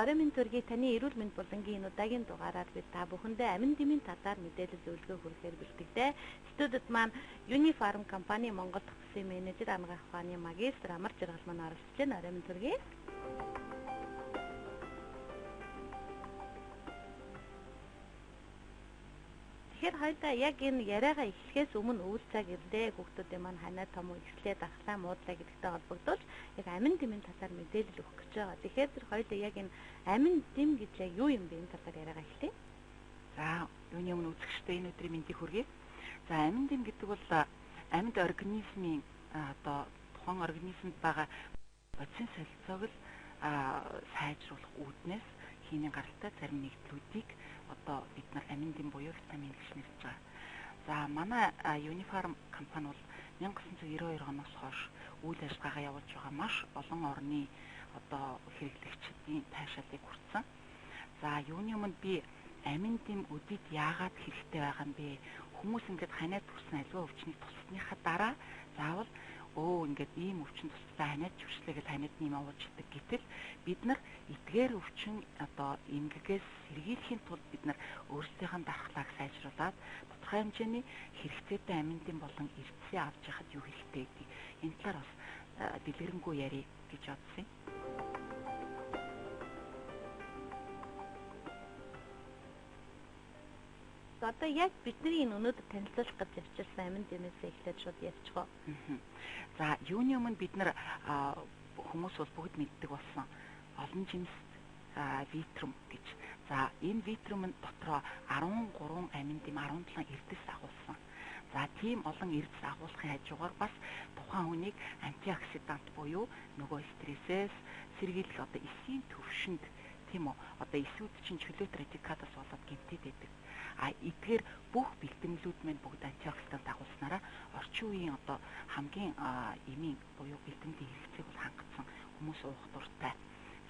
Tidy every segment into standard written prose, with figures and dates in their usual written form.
Орой минь төргий таны эрүүл мэнд булангийн энэ удаагийн дугаараар бид та бүхэндээ амин дэмийн талаар мэдээлэл зөвлөгөө хүргэхээр бэлтгэдэг. Студид маань Unifarm компани Монгол дахь засгийн менежер Ангаа ухааны магистр Амар Жаргал маань оролцож байна. Орой минь төргий. Тэгэхээр хоёулаа яг энэ яриагаа эхлэхээс өмнө үйл цаг ирлээ хүүхдүүдийн маань ханаа том ихслээ дархлаа муудлаа гэдэгтэй холбогдуулж яг амин дэмийн талаар мэдээлэл өгөх гэж байгаа. Тэгэхээр тэр хоёулаа яг энэ амин дэм гэж яг юу юм бэ энэ талаар яриагаа эхлэе. За, юуны өмнө үзэгчтэй энэ өдрийн мэндийг хүргэе. За, амин дэм гэдэг бол амьд организмын тухайн организмд байгаа бодис солилцоог л сайжруулах үүднээс химийн гаралтай зарим нэгдлүүдийг бид нар амин дэм буюу витамин гэж нэрлэж байгаа. За, манай Unifarm компани бол 1992 оноос хойш үйл ажиллагаагаа явуулж байгаа маш олон орны хэрэглэгчдийн таашаалыг хүртсэн. За, юуны өмнө би амин дэм өдөрт яагаад хэрэгтэй байгаа юм бэ? Хүмүүс ингээд ханаад төрсэн аливаа өвчнийг тусахныхаа дараа заавал ингээд ийм өвчин тусдаа ханаад төвшлээ гэж ханаад нэм авуулж идэг. Гэтэл бид нар эдгээр өвчин эмгэгээс сэргийлэхийн тулд бид нар өөрсдийнхээ дархлааг сайжруулад тодорхой хэмжээний хэрэгцээтэй амин дэм болон эрдэсээ авч яхад юу хэрэгтэй гэдэг энэ талаар бас дэлгэрэнгүй ярих гэж бодсон юм. Одоо яг бидний энэ өнөөдөр танилцуулах гэж явчихсан амин дэмээс эхлээд шууд ярьчихо. За, юуны өмнө бид нар хүмүүс бол бүгд мэддэг болсон олон жимс витрум гэж. За, энэ витрум нь дотроо 13 амин дэм 17 эрдэс агуулсан. За, тийм олон эрдэс агуулгын хажуугаар бас тухайн хүнийг антиоксидант буюу нөгөө стрессээс сэргийлэх эсийн төвшөнд тийм үү эсүүд чинь чөлөөт радикалаас болоод гэмтээд байдаг. Эдгээр бүх бэлтгэлүүд маань бүгд антиоксидант агуулснараа орчин үеийн хамгийн эмийн буюу бэлтгэлийн хэрэгцээг бол хангацсан хүмүүс уух дуртай.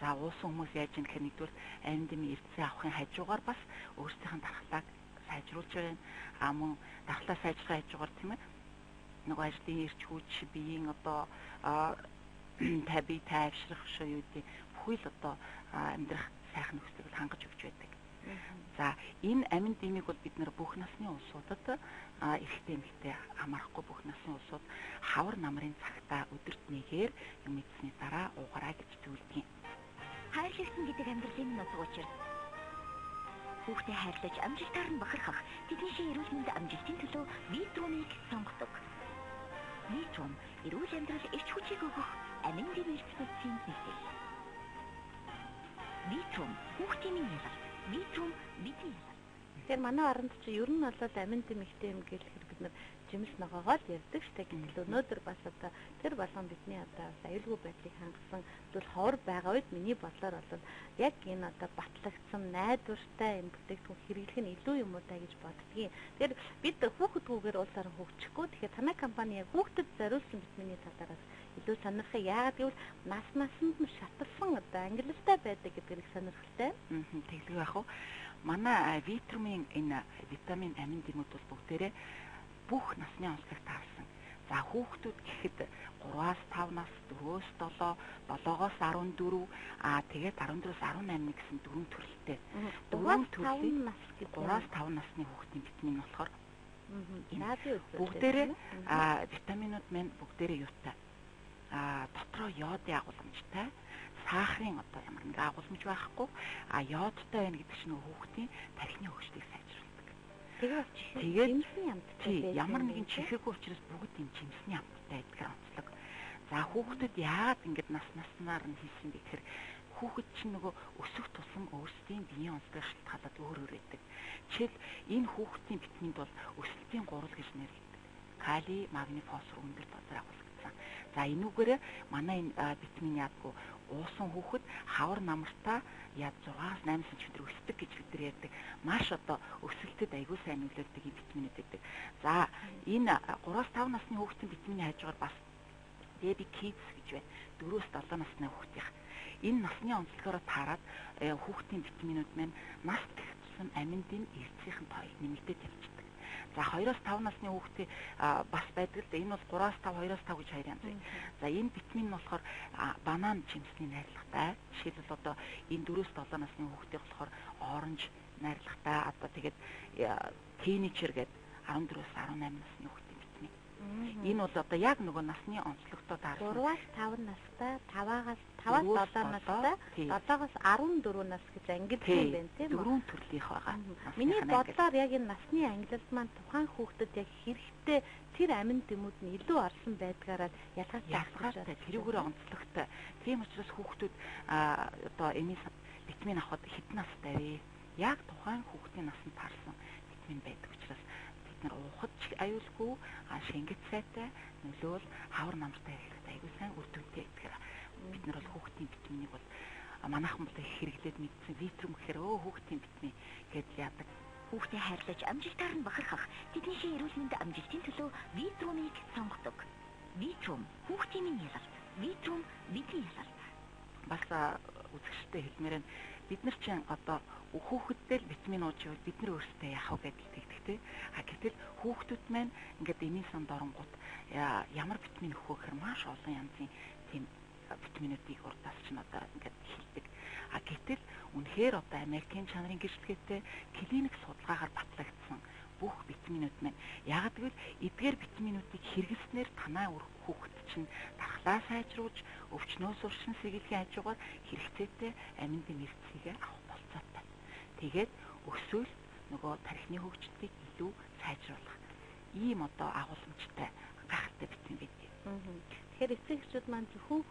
За, уусан хүмүүс яаж юм гэхээр нэгдүгээр амин дэмийн эрдэсээ авахын хажуугаар бас өөрсдийнхээ дархлааг сайжруулж байгаа. Мөн дархлаа сайжруулахын хажуугаар тийм ээ нөгөө ажлын эрч хүч биеийн бие тайвшрах шүү юу гэдэг бүхэл амьдрах сайхан нөхцөлийг хангаж өгч байдаг. За, энэ амин дэмийг бол бид нар бүх насны улсуудад эрэгтэй эмэгтэй хамаарахгүй бүх насны улсууд хавар намрын цагтаа өдөрт нэгээр юм идсэний дараа уугараа гэж зөвлөдөг юм. Хайрлагсан гэдэг амьдралын нотог учраас хүүхдээ хайрлаж амжилтаар нь бахархах тэдний эрүүл мэнд амжилтын төлөө витрумыг сонгодог. Витрум эрүүл амьдрал эрч хүчийг өгөх амин дэм эрдэсийн нэгдэл. Витрум хүүхдийн ялал. Витрум бидний ялал. Тэгэхээр манай оронд чи ер нь бол амин дэм ихтэй юм гэлэхээр бид нар жимс ногоогоо л ярьдаг штэ. Гэтэл өнөөдөр бас тэр болгон бидний аюулгүй байдлыг хангасан зүйл ховор байгаа үед миний бодлоор бол яг энэ батлагдсан найдвартай энэ бүтээгдэхүүн хэрэглэх нь илүү юм уу та гэж боддгийг. Тэгэхээр бид хүүхдгүүгээр улсаар хөгжихгүй. Тэгэхээр танай компани яг хүүхдэд зориулсан витамины талаараас илүү сонирхох. Яагаад гэвэл насанд нь шаталсан ангилалтай байдаг гэдгийг сонирхолтой. Тэглэг яах вэ? Манай витрумын энэ витамин амин дэмүүд бол бүгдээрээ бүх насны онцлог таарсан. За, хүүхдүүд гэхэд 3-аас 5 нас, 4-өөс 7, 7-оос 14, тэгээд 14-өөс 18 гэсэн дөрвөн төрөлтэй. Дөрвөн төрлийн нас гэдэг 3-аас 5 насны хүүхдийн витамин болохоор бүгдээрээ витаминууд маань бүгдээрээ юутай. Дотроо йодын агуулмжтай, сахарын ямар нэг агуулмж байхгүй, йодтой байна гэдэг чинь хүүхдийн тархины хөгжлийг сайжруулдаг. Тэгээд жимсний амттай ямар нэгэн чихээгүй учраас бүгд энэ жимсний амттай гэдгээр онцлог. За, хүүхдүүд яагаад ингэж наснаар нь хийсэн бэ гэхээр хүүхэд чинь нөгөө өсөх тусам өөрсдийн биеийн онцлогыг шалтгаалаад өөр байдаг. Жишээл энэ хүүхдийн витаминд бол өсөлтийн гурал гэж нэрлэдэг. Кали, магний, фосфор өндөр дозоор агуулгдсан. За, энүүгээр манай энэ витамин яадгүй уусан хүүхэд хавар намартаа 6-8 см өсдөг гэж бид нар ярьдаг. Маш өсөлтөд аягүй сайн нөлөөлдөг витаминууд байдаг. За, энэ 3-5 насны хүүхдийн витамины хажуугаар бас baby kids гэж байна. 4-7 насны хүүхдийн. Энэ насны онцлогоор таарад хүүхдийн витаминууд маань нас тэгсэн амин дэм эрдэсийн тоог нэмэгдээд явчихдаг. За 2-5 насны хүүхдээ бас байдаг л да. Энэ бол 3-5, 2-5 гэж хоёр янз. За энэ витамин нь болохоор банан жимсний найрлагатай. Жишээлбэл одоо энэ 4-7 насны хүүхдээ болохоор оранж найрлагатай. Одоо тэгээд тeenager гэдэг 14-18 насны хүүхдийн витамин. Энэ бол одоо яг нөгөө насны онцлогтой таарсан. 3-5 настай, 5-7 настай, 7-оос 14 нас гэж ангилсан юм байна тийм үү? Дөрвөн төрлийнх байгаа. Миний бодлоор яг энэ насны ангилалт маань тухайн хүүхдэд яг хэрэгтэй тэр амин дэмүүд нь илүү орсон байдгаараа ялгаатай тэрүүгээр онцлогтой. Тийм учраас хүүхдүүд одоо эмийн витамин авахд хэдэн настай вэ? Яг тухайн хүүхдийн насанд таарсан витамин байдаг учраас бид нар уухад аюулгүй шингэт сайтай нөлөөл хавар намартай хэрэгтэй аюул сайн үр дүнтэй гэдгээр бид нар бол хүүхдийн витаминыг бол манайхан бол их хэрэглээд мэдсэн витрум гэхээр хүүхдийн витамин гэж яадаг. Хүүхдээ хайрлаж амжилтаар нь бахархах тэдний эрүүл мэнд амжилтын төлөө витрумыг сонгодог. Витрум хүүхдийн минь ялалт. Витрум бидний ялалт. Бас үзэгчтэй хэлмээр нь бид нар чинь одоо хүүхэдтэй витамин ууж ивэл бид нар өөрсдөө яах вэ гэдэл тэгдэг те. Гэтэл хүүхдүүд маань ингээд эмийн санд оронгууд ямар витамин өгөх вэ гэхээр маш олон янзын тийм витаминуудыг урдаас ч одоо ингээд хэлдэг. Гэтэл үнэхээр одоо Америкийн чанарын гэрчлэгээтэй клиник судалгаагаар батлагдсан бүх витаминууд маань яг гэвэл эдгээр витаминуудыг хэрэглэснээр танаа хүүхэд чинь дархлаа сайжруулж өвчнөөс уршин сэргийлэх хажуугаар хэрэгцээтэй амин дэмэрцгийг авах болцоотой. Тэгээд өсвөл нөгөө тархины хөгжлийг илүү сайжруулах ийм одоо агуулмжтай гайхалтай витамин байдаг. Тэгэхээр эцэг эхчүүд маань зөвхөн